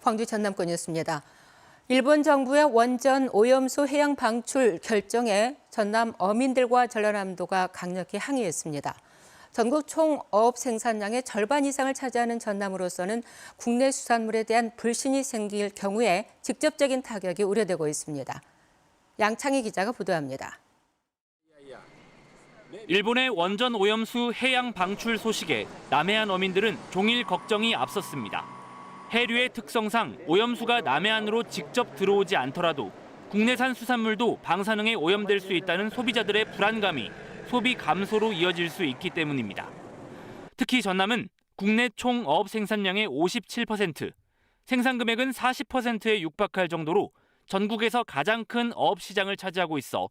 광주 전남권 뉴스입니다. 일본 정부의 원전 오염수 해양 방출 결정에 전남 어민들과 전라남도가 강력히 항의했습니다. 전국 총 어업 생산량의 절반 이상을 차지하는 전남으로서는 국내 수산물에 대한 불신이 생길 경우에 직접적인 타격이 우려되고 있습니다. 양창희 기자가 보도합니다. 일본의 원전 오염수 해양 방출 소식에 남해안 어민들은 종일 걱정이 앞섰습니다. 해류의 특성상 오염수가 남해안으로 직접 들어오지 않더라도 국내산 수산물도 방사능에 오염될 수 있다는 소비자들의 불안감이 소비 감소로 이어질 수 있기 때문입니다. 특히 전남은 국내 총 어업 생산량의 57%, 생산 금액은 40%에 육박할 정도로 전국에서 가장 큰 어업 시장을 차지하고 있어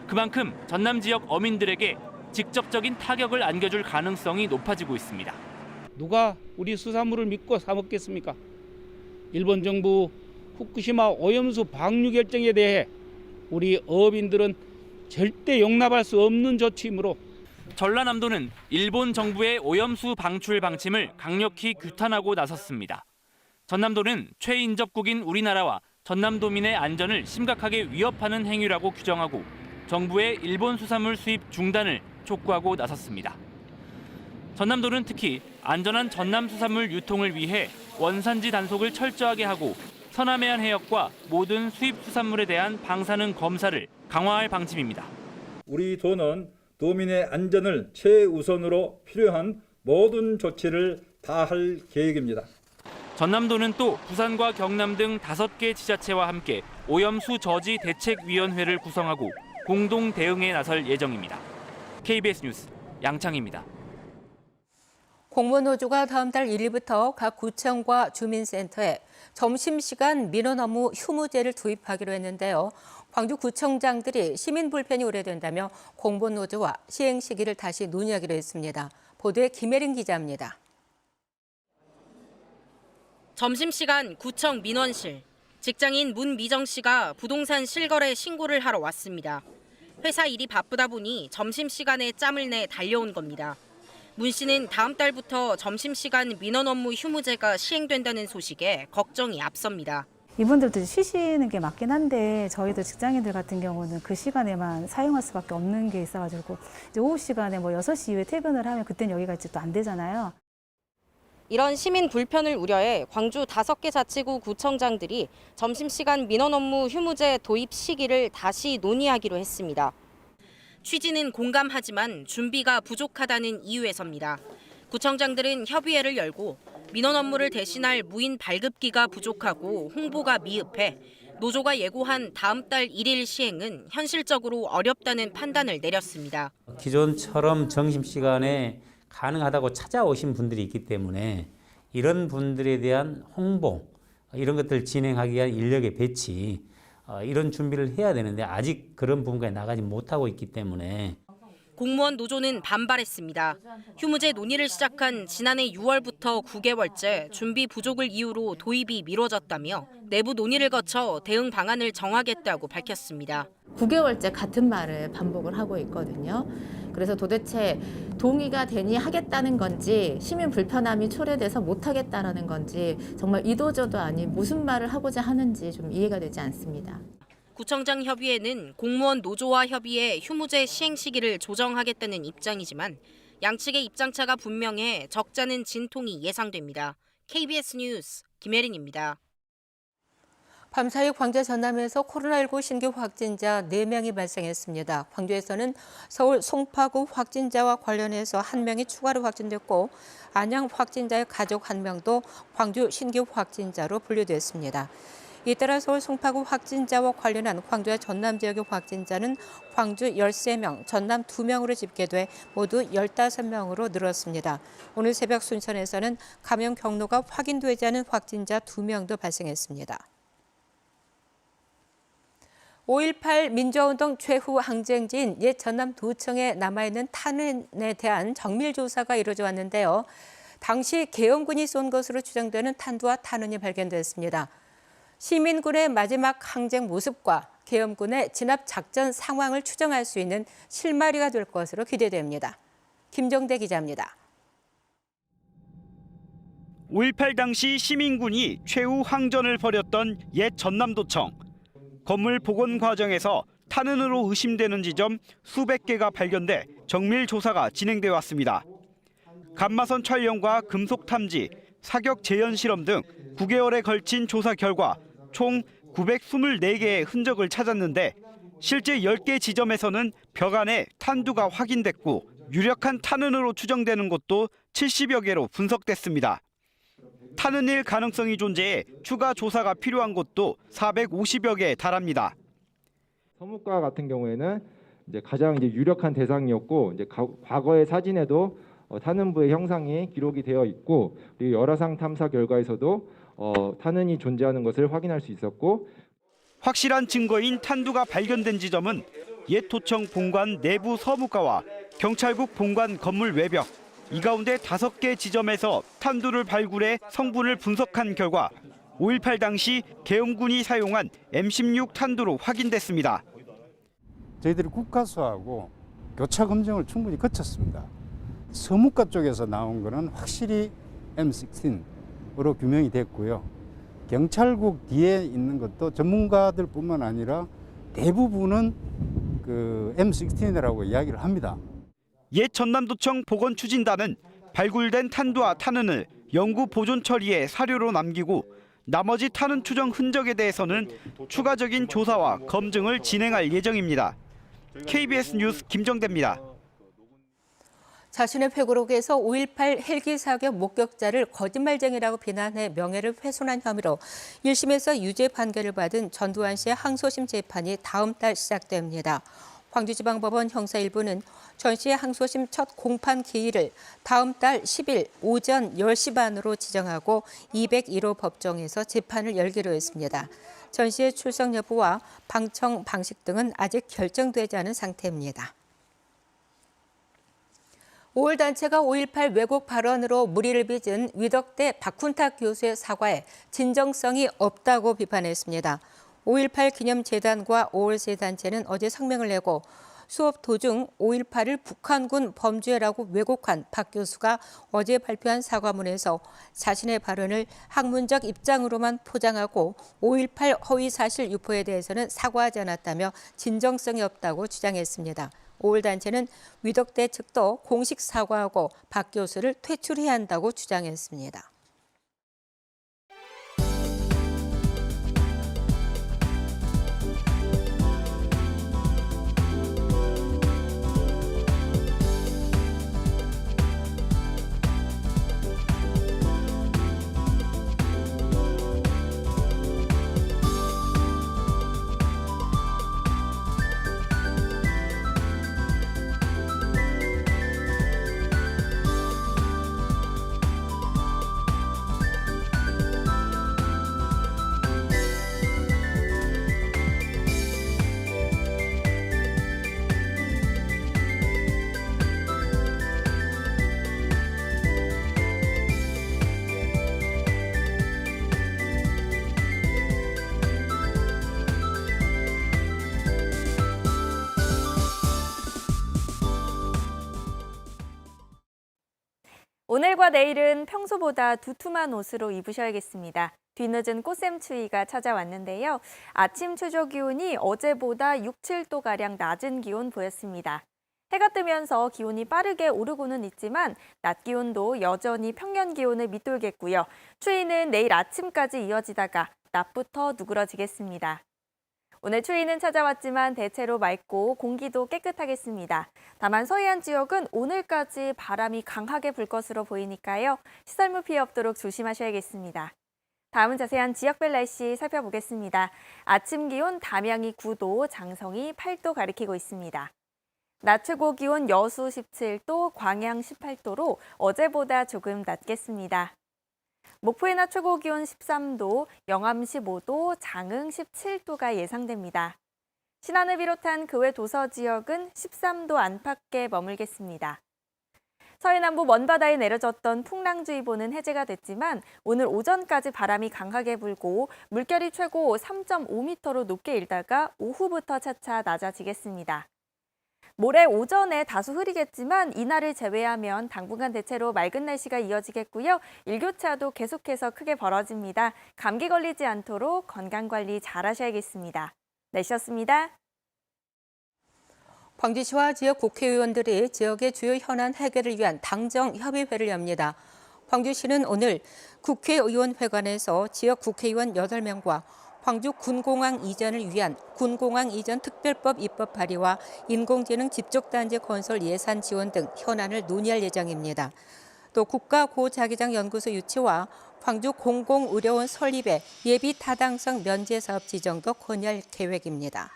그만큼 전남 지역 어민들에게 직접적인 타격을 안겨줄 가능성이 높아지고 있습니다. 누가 우리 수산물을 믿고 사 먹겠습니까? 일본 정부 후쿠시마 오염수 방류 결정에 대해 우리 어업인들은 절대 용납할 수 없는 조치이므로 전라남도는 일본 정부의 오염수 방출 방침을 강력히 규탄하고 나섰습니다. 전남도는 최인접국인 우리나라와 전남도민의 안전을 심각하게 위협하는 행위라고 규정하고 정부의 일본 수산물 수입 중단을 촉구하고 나섰습니다. 전남도는 특히 안전한 전남 수산물 유통을 위해 원산지 단속을 철저하게 하고 서남해안 해역과 모든 수입 수산물에 대한 방사능 검사를 강화할 방침입니다. 우리 도는 도민의 안전을 최우선으로 필요한 모든 조치를 다할 계획입니다. 전남도는 또 부산과 경남 등 5개 지자체와 함께 오염수 저지 대책위원회를 구성하고 공동 대응에 나설 예정입니다. KBS 뉴스 양창희입니다. 공무원노조가 다음 달 1일부터 각 구청과 주민센터에 점심시간 민원 업무 휴무제를 도입하기로 했는데요. 광주구청장들이 시민 불편이 우려된다며 공무원노조와 시행 시기를 다시 논의하기로 했습니다. 보도에 김혜린 기자입니다. 점심시간 구청 민원실. 직장인 문미정 씨가 부동산 실거래 신고를 하러 왔습니다. 회사 일이 바쁘다 보니 점심시간에 짬을 내 달려온 겁니다. 문 씨는 다음 달부터 점심시간 민원 업무 휴무제가 시행된다는 소식에 걱정이 앞섭니다. 이분들도 쉬시는 게 맞긴 한데 저희들 직장인들 같은 경우는 그 시간에만 사용할 수밖에 없는 게 있어가지고 이제 오후 시간에 뭐 6시 이후에 퇴근을 하면 그때는 여기가 이제 또 안 되잖아요. 이런 시민 불편을 우려해 광주 5개 자치구 구청장들이 점심시간 민원 업무 휴무제 도입 시기를 다시 논의하기로 했습니다. 취지는 공감하지만 준비가 부족하다는 이유에서입니다. 구청장들은 협의회를 열고 민원 업무를 대신할 무인 발급기가 부족하고 홍보가 미흡해 노조가 예고한 다음 달 1일 시행은 현실적으로 어렵다는 판단을 내렸습니다. 기존처럼 점심시간에 가능하다고 찾아오신 분들이 있기 때문에 이런 분들에 대한 홍보, 이런 것들을 진행하기 위한 인력의 배치, 이런 준비를 해야 되는데 아직 그런 부분까지 나가지 못하고 있기 때문에 공무원 노조는 반발했습니다. 휴무제 논의를 시작한 지난해 6월부터 9개월째 준비 부족을 이유로 도입이 미뤄졌다며 내부 논의를 거쳐 대응 방안을 정하겠다고 밝혔습니다. 9개월째 같은 말을 반복을 하고 있거든요. 그래서 도대체 동의가 되니 하겠다는 건지 시민 불편함이 초래돼서 못하겠다라는 건지 정말 이도저도 아닌 무슨 말을 하고자 하는지 좀 이해가 되지 않습니다. 구청장 협의회는 공무원 노조와 협의해 휴무제 시행 시기를 조정하겠다는 입장이지만 양측의 입장차가 분명해 적잖은 진통이 예상됩니다. KBS 뉴스 김혜린입니다. 밤사이 광주 전남에서 코로나19 신규 확진자 4명이 발생했습니다. 광주에서는 서울 송파구 확진자와 관련해서 1명이 추가로 확진됐고 안양 확진자의 가족 1명도 광주 신규 확진자로 분류됐습니다. 이따라 서울 송파구 확진자와 관련한 광주와 전남 지역의 확진자는 광주 13명, 전남 2명으로 집계돼 모두 15명으로 늘었습니다. 오늘 새벽 순천에서는 감염 경로가 확인되지 않은 확진자 2명도 발생했습니다. 5.18 민주화운동 최후 항쟁지인 옛 전남도청에 남아있는 탄원에 대한 정밀조사가 이루어져 왔는데요. 당시 계엄군이 쏜 것으로 추정되는 탄두와 탄원이 발견됐습니다. 시민군의 마지막 항쟁 모습과 계엄군의 진압 작전 상황을 추정할 수 있는 실마리가 될 것으로 기대됩니다. 김정대 기자입니다. 5.18 당시 시민군이 최후 항전을 벌였던 옛 전남도청. 건물 복원 과정에서 탄흔으로 의심되는 지점 수백 개가 발견돼 정밀 조사가 진행돼 왔습니다. 감마선 촬영과 금속 탐지, 사격 재현 실험 등 9개월에 걸친 조사 결과 총 924개의 흔적을 찾았는데 실제 10개 지점에서는 벽 안에 탄두가 확인됐고 유력한 탄흔으로 추정되는 곳도 70여 개로 분석됐습니다. 탄흔일 가능성이 존재해 추가 조사가 필요한 곳도 450여 개에 달합니다. 서묵과 같은 경우에는 이제 가장 유력한 대상이었고 과거의 사진에도 탄흔부의 형상이 기록이 되어 있고 그리고 열화상 탐사 결과에서도 탄흔이 존재하는 것을 확인할 수 있었고 확실한 증거인 탄두가 발견된 지점은 옛 도청 본관 내부 서무가와 경찰국 본관 건물 외벽 이 가운데 5개 지점에서 탄두를 발굴해 성분을 분석한 결과 5.18 당시 계엄군이 사용한 M16 탄두로 확인됐습니다. 저희들이 국가수하고 교차 검증을 충분히 거쳤습니다. 서무과 쪽에서 나온 거는 확실히 M16으로 규명이 됐고요. 경찰국 뒤에 있는 것도 전문가들뿐만 아니라 대부분은 그 M16이라고 이야기를 합니다. 옛 전남도청 보건추진단은 발굴된 탄두와 탄흔을 연구 보존 처리해 사료로 남기고 나머지 탄흔 추정 흔적에 대해서는 추가적인 조사와 검증을 진행할 예정입니다. KBS 뉴스 김정대입니다. 자신의 회고록에서 5.18 헬기 사격 목격자를 거짓말쟁이라고 비난해 명예를 훼손한 혐의로 1심에서 유죄 판결을 받은 전두환 씨의 항소심 재판이 다음 달 시작됩니다. 광주지방법원 형사 1부는 전 씨의 항소심 첫 공판 기일을 다음 달 10일 오전 10시 반으로 지정하고 201호 법정에서 재판을 열기로 했습니다. 전 씨의 출석 여부와 방청 방식 등은 아직 결정되지 않은 상태입니다. 5월 단체가 5.18 왜곡 발언으로 물의를 빚은 위덕대 박훈탁 교수의 사과에 진정성이 없다고 비판했습니다. 5.18 기념재단과 5월세 단체는 어제 성명을 내고 수업 도중 5.18을 북한군 범죄라고 왜곡한 박 교수가 어제 발표한 사과문에서 자신의 발언을 학문적 입장으로만 포장하고 5.18 허위 사실 유포에 대해서는 사과하지 않았다며 진정성이 없다고 주장했습니다. 5월 단체는 위덕대 측도 공식 사과하고 박 교수를 퇴출해야 한다고 주장했습니다. 오늘과 내일은 평소보다 두툼한 옷으로 입으셔야겠습니다. 뒤늦은 꽃샘추위가 찾아왔는데요. 아침 최저 기온이 어제보다 6, 7도가량 낮은 기온 보였습니다. 해가 뜨면서 기온이 빠르게 오르고는 있지만 낮 기온도 여전히 평년 기온을 밑돌겠고요. 추위는 내일 아침까지 이어지다가 낮부터 누그러지겠습니다. 오늘 추위는 찾아왔지만 대체로 맑고 공기도 깨끗하겠습니다. 다만 서해안 지역은 오늘까지 바람이 강하게 불 것으로 보이니까요. 시설물 피해 없도록 조심하셔야겠습니다. 다음은 자세한 지역별 날씨 살펴보겠습니다. 아침 기온 담양이 9도, 장성이 8도 가리키고 있습니다. 낮 최고 기온 여수 17도, 광양 18도로 어제보다 조금 낮겠습니다. 목포의 낮 최고 기온 13도, 영암 15도, 장흥 17도가 예상됩니다. 신안을 비롯한 그 외 도서 지역은 13도 안팎에 머물겠습니다. 서해 남부 먼바다에 내려졌던 풍랑주의보는 해제가 됐지만 오늘 오전까지 바람이 강하게 불고 물결이 최고 3.5m로 높게 일다가 오후부터 차차 낮아지겠습니다. 모레 오전에 다소 흐리겠지만 이날을 제외하면 당분간 대체로 맑은 날씨가 이어지겠고요. 일교차도 계속해서 크게 벌어집니다. 감기 걸리지 않도록 건강관리 잘 하셔야겠습니다. 날씨였습니다. 광주시와 지역 국회의원들이 지역의 주요 현안 해결을 위한 당정협의회를 엽니다. 광주시는 오늘 국회의원회관에서 지역 국회의원 8명과 광주 군공항 이전을 위한 군공항 이전 특별법 입법 발의와 인공지능 집적단지 건설 예산 지원 등 현안을 논의할 예정입니다. 또 국가고자기장 연구소 유치와 광주 공공의료원 설립의 예비 타당성 면제 사업 지정도 건의할 계획입니다.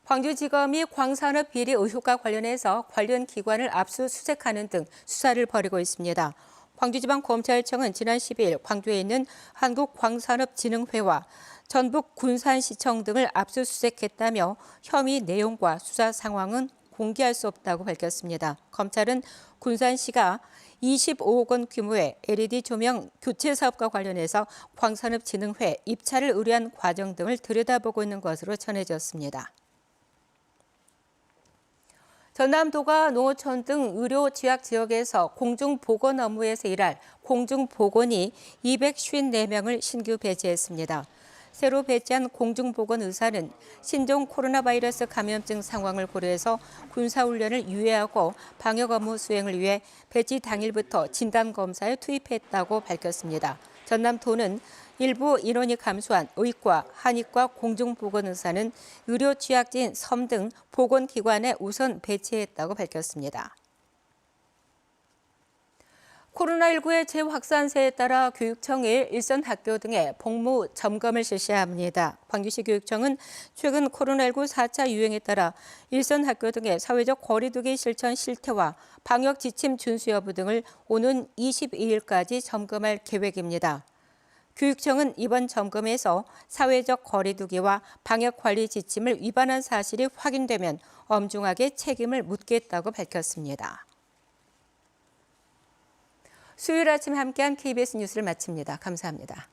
광주지검이 광산업 비리 의혹과 관련해서 관련 기관을 압수수색하는 등 수사를 벌이고 있습니다. 광주지방검찰청은 지난 12일 광주에 있는 한국광산업진흥회와 전북 군산시청 등을 압수수색했다며 혐의 내용과 수사 상황은 공개할 수 없다고 밝혔습니다. 검찰은 군산시가 25억 원 규모의 LED 조명 교체 사업과 관련해서 광산업진흥회 입찰을 의뢰한 과정 등을 들여다보고 있는 것으로 전해졌습니다. 전남도가 농어촌 등 의료 취약 지역에서 공중보건 업무에서 일할 공중보건이 254명을 신규 배치했습니다. 새로 배치한 공중보건 의사는 신종 코로나 바이러스 감염증 상황을 고려해서 군사훈련을 유예하고 방역 업무 수행을 위해 배치 당일부터 진단검사에 투입했다고 밝혔습니다. 전남도는 일부 인원이 감소한 의과, 한의과 공중보건의사는 의료 취약지인 섬 등 보건기관에 우선 배치했다고 밝혔습니다. 코로나19의 재확산세에 따라 교육청이 일선 학교 등의 복무 점검을 실시합니다. 광주시 교육청은 최근 코로나19 4차 유행에 따라 일선 학교 등의 사회적 거리두기 실천 실태와 방역 지침 준수 여부 등을 오는 22일까지 점검할 계획입니다. 교육청은 이번 점검에서 사회적 거리두기와 방역관리 지침을 위반한 사실이 확인되면 엄중하게 책임을 묻겠다고 밝혔습니다. 수요일 아침 함께한 KBS 뉴스를 마칩니다. 감사합니다.